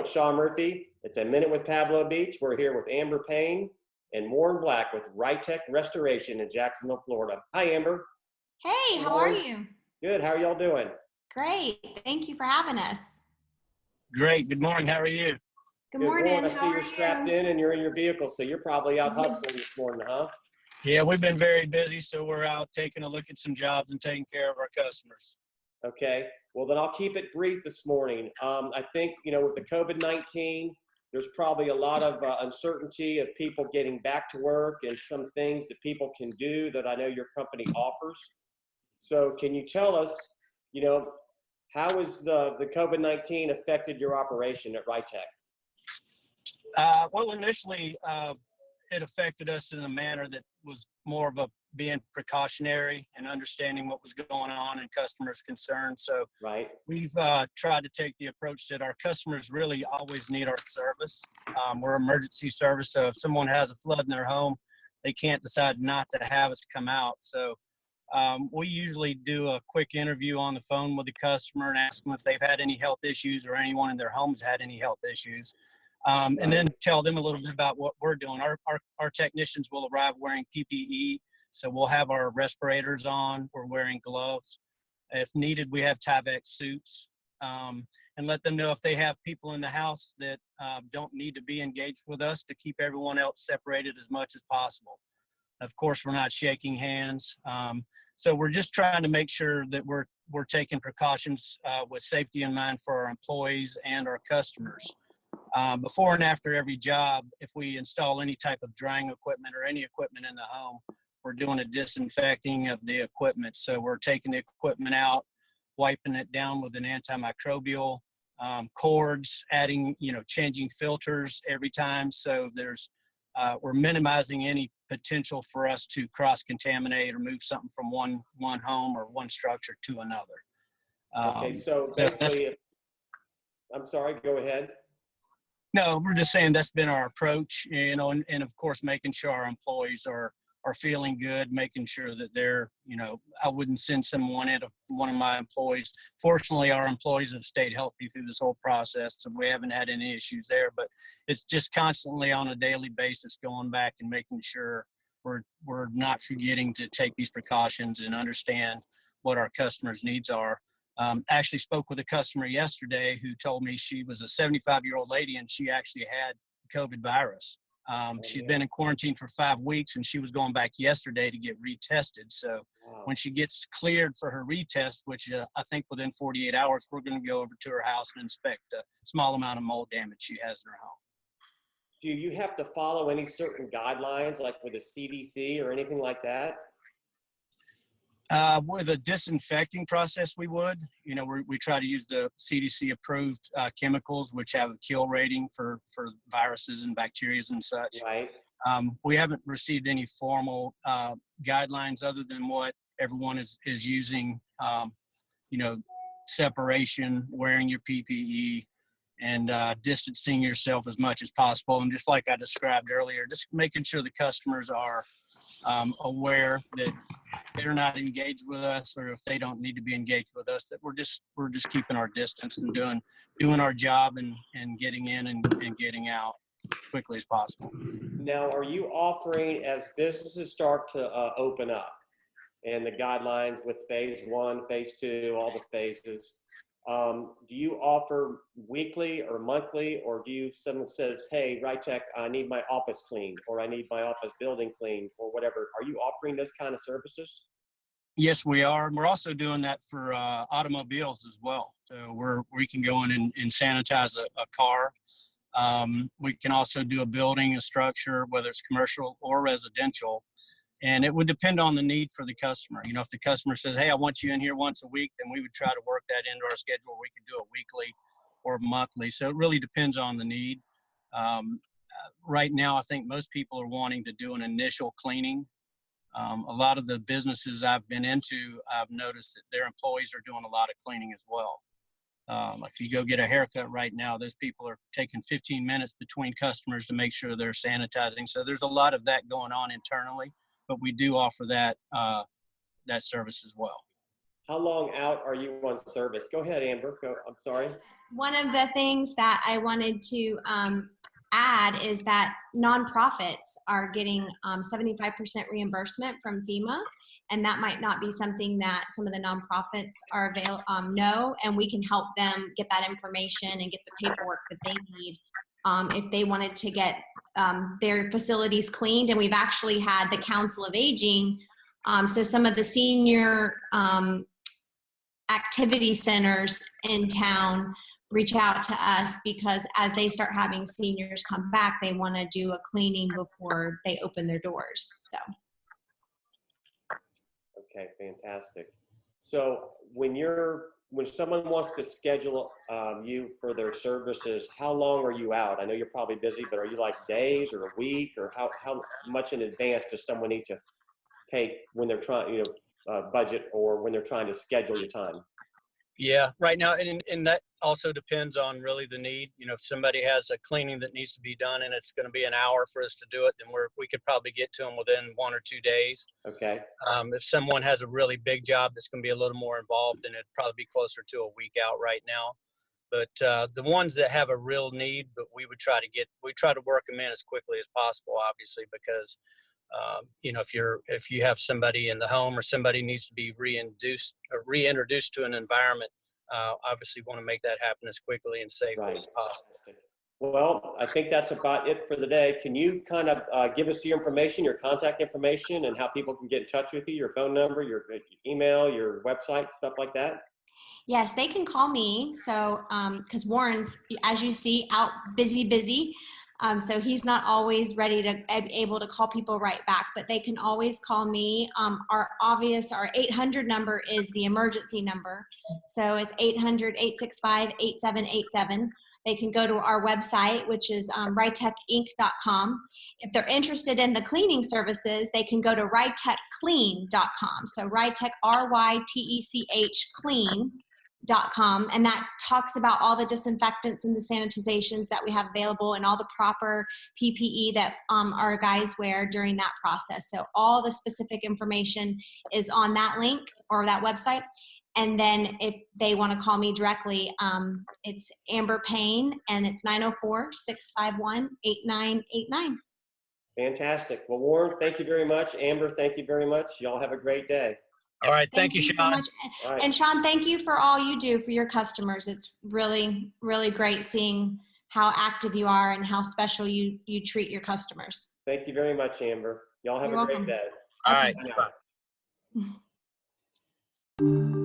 It's Sean Murphy. It's a Minute with Pablo Beach. We're here with Amber Payne and Warren Black with Rytech Restoration in Jacksonville, Florida. Hi, Amber. Hey, how are you? Good. How are y'all doing? Great. Thank you for having us. Great. Good morning. How are you? Good morning. Warren, I see you're strapped in and you're in your vehicle, so you're probably out hustling this morning, huh? Yeah, we've been very busy, so we're out taking a look at some jobs and taking care of our customers. Okay. Well, then I'll keep it brief this morning. I think, with the COVID-19, there's probably a lot of uncertainty of people getting back to work and some things that people can do that I know your company offers. So can you tell us, how has the COVID-19 affected your operation at Rytech? Well, initially, it affected us in a manner that was more of being precautionary and understanding what was going on and customers' concerns. So right. We've tried to take the approach that our customers really always need our service. We're emergency service, so if someone has a flood in their home, they can't decide not to have us come out. So we usually do a quick interview on the phone with the customer and ask them if they've had any health issues or anyone in their homes had any health issues. And then tell them a little bit about what we're doing. Our technicians will arrive wearing PPE, so we'll have our respirators on. We're wearing gloves. If needed, we have Tyvek suits, and let them know if they have people in the house that don't need to be engaged with us, to keep everyone else separated as much as possible. Of course, we're not shaking hands. So we're just trying to make sure that we're taking precautions with safety in mind for our employees and our customers. Before and after every job, if we install any type of drying equipment or any equipment in the home, we're doing a disinfecting of the equipment. So we're taking the equipment out, wiping it down with an antimicrobial, cords, adding, changing filters every time. So we're minimizing any potential for us to cross-contaminate or move something from one home or one structure to another. Okay, so basically, I'm sorry, go ahead. No, we're just saying that's been our approach, and of course, making sure our employees are feeling good, making sure that they're, I wouldn't send someone into one of my employees. Fortunately, our employees have stayed healthy through this whole process, so we haven't had any issues there, but it's just constantly on a daily basis going back and making sure we're not forgetting to take these precautions and understand what our customers' needs are. Actually spoke with a customer yesterday who told me she was a 75-year-old lady and she actually had COVID virus. She'd been in quarantine for 5 weeks and she was going back yesterday to get retested. So when she gets cleared for her retest, which I think within 48 hours, we're going to go over to her house and inspect a small amount of mold damage she has in her home. Do you have to follow any certain guidelines, like with the CDC or anything like that? With a disinfecting process, we would. We try to use the CDC-approved chemicals, which have a kill rating for viruses and bacteria and such. Right. We haven't received any formal guidelines other than what everyone is using. Separation, wearing your PPE, and distancing yourself as much as possible. And just like I described earlier, just making sure the customers are aware that they're not engaged with us, or if they don't need to be engaged with us, that we're just keeping our distance and doing our job and getting in and getting out as quickly as possible. Now, are you offering, as businesses start to open up and the guidelines with phase 1, phase 2, all the phases, do you offer weekly or monthly, or someone says, hey, Rytech, I need my office cleaned, or I need my office building cleaned, or whatever? Are you offering those kind of services? Yes, we are. And we're also doing that for automobiles as well. So we can go in and sanitize a car. We can also do a building, a structure, whether it's commercial or residential. And it would depend on the need for the customer. If the customer says, hey, I want you in here once a week, then we would try to work that into our schedule. We could do it weekly or monthly. So it really depends on the need. Right now, I think most people are wanting to do an initial cleaning. A lot of the businesses I've been into, I've noticed that their employees are doing a lot of cleaning as well. Like if you go get a haircut right now, those people are taking 15 minutes between customers to make sure they're sanitizing. So there's a lot of that going on internally. But we do offer that service as well. How long out are you on service? Go ahead, Amber. Go. I'm sorry. One of the things that I wanted to add is that nonprofits are getting 75% reimbursement from FEMA, and that might not be something that some of the nonprofits are know, and we can help them get that information and get the paperwork that they need if they wanted to get their facilities cleaned. And we've actually had the Council of Aging, so some of the senior activity centers in town reach out to us because as they start having seniors come back, they want to do a cleaning before they open their doors. So. Okay, fantastic. So when someone wants to schedule you for their services, how long are you out? I know you're probably busy, but are you like days or a week, or how much in advance does someone need to take when they're trying, budget, or when they're trying to schedule your time? Yeah, right now, and that also depends on really the need. If somebody has a cleaning that needs to be done and it's going to be an hour for us to do it, then we could probably get to them within 1 or 2 days. Okay. If someone has a really big job that's going to be a little more involved, then it'd probably be closer to a week out right now. But the ones that have a real need, but we try to work them in as quickly as possible, obviously, because if you have somebody in the home or somebody needs to be reintroduced to an environment, obviously want to make that happen as quickly and safely as possible. Well, I think that's about it for the day. Can you kind of give us your information, your contact information, and how people can get in touch with you, your phone number, your email, your website, stuff like that? Yes, they can call me. So, because Warren's, as you see, out busy. So he's not always ready to able to call people right back, but they can always call me. Our 800 number is the emergency number. So it's 800-865-8787. They can go to our website, which is rytechinc.com. If they're interested in the cleaning services, they can go to rytechclean.com. So Rytech, RYTECH clean.com, and that talks about all the disinfectants and the sanitizations that we have available and all the proper PPE that our guys wear during that process. So all the specific information is on that link or that website. And then if they want to call me directly, it's Amber Payne, and it's 904-651-8989. Fantastic. Well, Warren, thank you very much. Amber, thank you very much. Y'all have a great day. All right. Thank you, so Sean. much. Right. And Sean, thank you for all you do for your customers. It's really, really great seeing how active you are and how special you treat your customers. Thank you very much, Amber. Y'all have You're a great welcome. day. All right. Okay. Bye.